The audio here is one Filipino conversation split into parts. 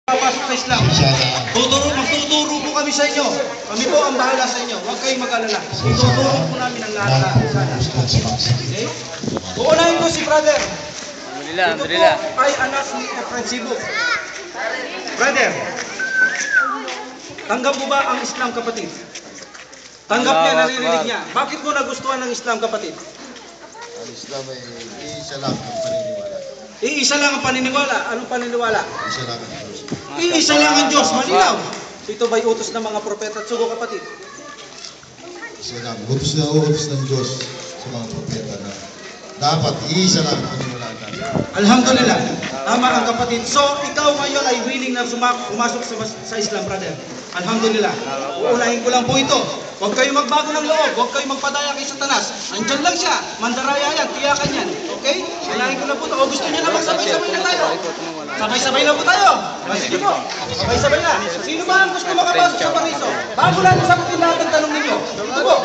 Papasok sa Islam. Magtuturo po kami sa inyo. Kami po ang bahala sa inyo. Huwag kayong mag-alala. Tuturo po namin ang lahat. Okay? Uunahin ko si brother. Ito po ay anak ni Efrensibo. Brother, tanggap mo ba ang Islam, kapatid? Tanggap niya, naririnig niya. Bakit mo nagustuhan ng Islam, kapatid? Ang Islam ay iisa lang ang paniniwala. Iisa lang ang paniniwala. Anong paniniwala? Isa lang ang Diyos. Iisa lang ang Diyos. Malinaw. Ito ba'y utos ng mga propeta at sugo, kapatid? Isa lang. Utos ng Diyos sa mga propeta na dapat iisa lang ang paniniwala natin. Alhamdulillah. Tama ang kapatid. So, ikaw ngayon ay willing na pumasok sa Islam, brother. Alhamdulillah. Uunahin ko lang po ito. Huwag kayong magbago ng loob. Huwag kayong magpadaya kay Satanas. Andyan lang siya. Mandaraya yan. Tiyakan yan. Okay? Uunahin ko lang po ito. O gusto niyo na magsabay-sabay na tayo? Sabay-sabay na po tayo. Sige po. Sabay-sabay na. Sino ba ang gusto makapasok sa Paraiso? Bago lang sagutin lahat ng tanong ninyo. Ito po.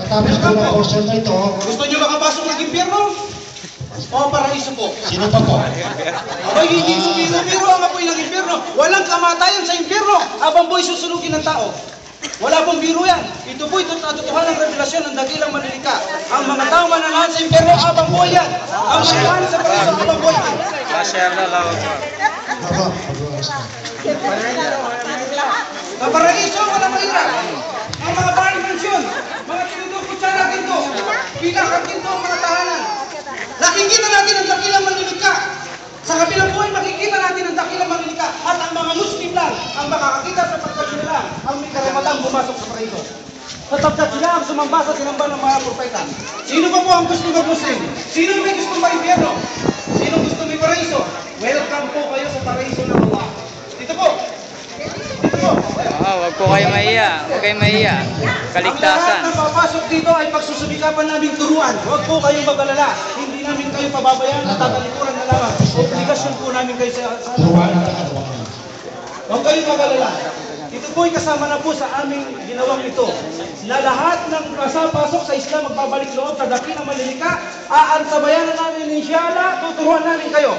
Katapos ko ng portion na ito, Gusto niyo makapasok ng impyerno? O Paraiso po? sino pa po? Abay, hindi po biro-biro ang apoy ng impyerno. Walang kamatayan sa impyerno. Abang boy susunugin ng tao. Wala pong biro yan. Ito po, ito natutuhan ng revelasyon ng dakilang manlilika. Ang mga tao mananahan sa impyerno, abang boy yan. Ang mananahan sa Paraiso, abang boy yan. Sa Paraiso, walang mahirap. Ang mga bahay pensyon, mga tinutuputsa natin to, pinakatin to ang mga tahanan. Nakikita natin ang dakilang manlilika. Sa kabilang buhay, makikita natin ang dakilang manlilika. At ang mga Muslim lang ang makakakita sapagkat sila lang ang may karamatang pumasok sa Paraiso. Sapagkat sila ang sumamba sa sinamba ng mga propeta. Sino pa po ang gusto mag-Muslim? Sino may gusto ma-impyerno? Sino gusto may Paraiso? Welcome po kayo sa Paraiso ng Allah. Dito po. Dito po. Huwag po kayo mahiya. Huwag kayo mahiya. Kaligtasan. Ang lahat na papasok dito ay pagsusubikapan namin turuan. Huwag po kayong mag-alala. Hindi namin kayo pababayaan at tatalikuran na lamang. Obligasyon po namin kayo sa Huwag kayong mag-alala. Ito po ay kasama na po sa aming ginawang ito. Na lahat ng pasok sa Islam magbabalik loob sa dakilang manlilika, aantabayan na namin inshallah, tuturuan namin kayo.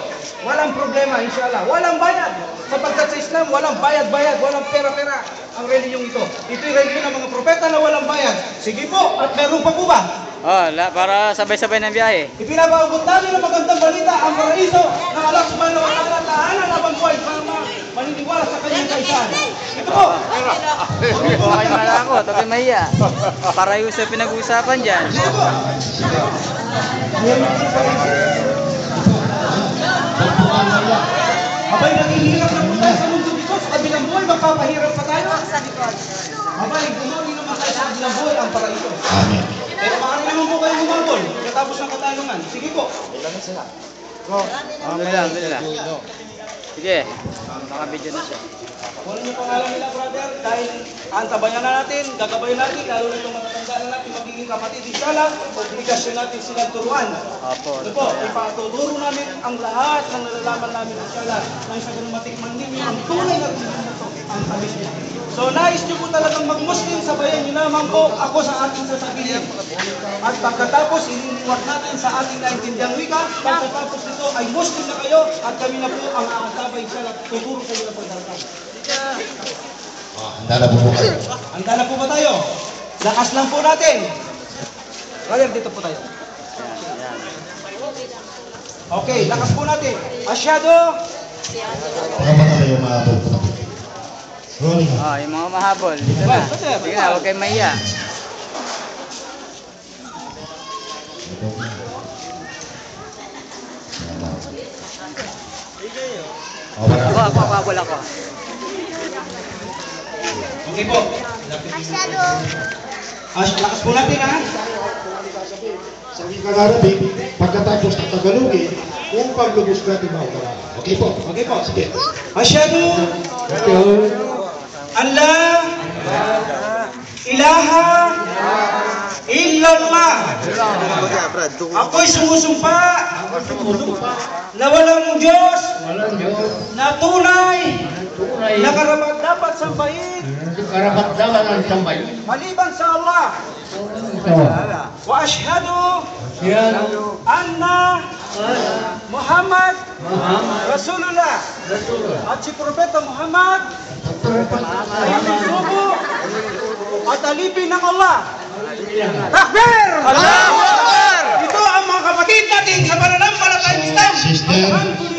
Walang problema inshallah. Walang bayad. Sapagkat sa Islam, walang bayad-bayad, walang pera-pera ang reliyong ito. Ito'y reliyon ng mga propeta na walang bayad. Sige po, at meron pa po ba? Para sabay-sabay ng biyahe. Ipinabaabot namin ang magandang balita, ang Paraiso na Allah subhanahu wa ta'ala tahanan habang buhay para maniniwala sa kanyang kaisahan. Ito po. Huwag po kayo malakot. Huwag kayo mahiya. Paraiso pinag-uusapan dyan. Ito po. Abay, naghihirap na po tayo sa mundo dito. Sa kabilang buhay, magpapahirap pa tayo. Abay, gumawin naman tayo sa kabilang buhay ang Paraiso. Amen. Pero maaari naman po kayo gumabol katapos ng katanungan. Sige po. Alhamdulillah. Sige. Naka-video na siya. Wala niyo pangalan nila, brother, dahil antabayan na natin, gagabayan natin, lalo na yung matatanda na natin, magiging kapatid. Inshallah, obligasyon natin silang turuan. Opo. Ito po, ipatuturo namin ang lahat ng nalalaman namin, inshallah, nang sa ganun matikman ninyo ang tunay na ito, ang tamis niya. So, nais niyo po talagang mag-Muslim, sabayan niyo naman po ako sa ating sasabihin. At pagkatapos, ininiwag natin sa ating naintindiang wika, pagkatapos nito ay Muslim na kayo at kami na po ang aantabay, inshallah, tuturo sa inyo na pagdaratan. Handa na po po kayo. Handa na po ba tayo? Lakas lang po natin. Brother, dito po tayo. Okay, lakas po natin. Asyado. Mga mga kayo mahabol po natin. Rolling. Yung mga mahabol. Dito na. Sige na, huwag kayo mahiya. Ako, mahabol ako. Okay po. Lakas po natin, ha? Sa wikang Arabic, pagkatapos ng Tagalogin, kung paglubos natin mawala. Okay po. Okay po. Sige. Asyado. Allah. Ilaha. Illallah. Ako'y sumusumpa na walang Diyos na tunay na karapat-dapat sambahin maliban sa Allah. Wa ashhadu anna Muhammad Rasulullah at si Propeta Muhammad ay sugo at alipin ng Allah. Takbir! Allahu Akbar! Ito ang mga kapatid natin sa pananampalatayang Islam. Sister. Alhamdulillah.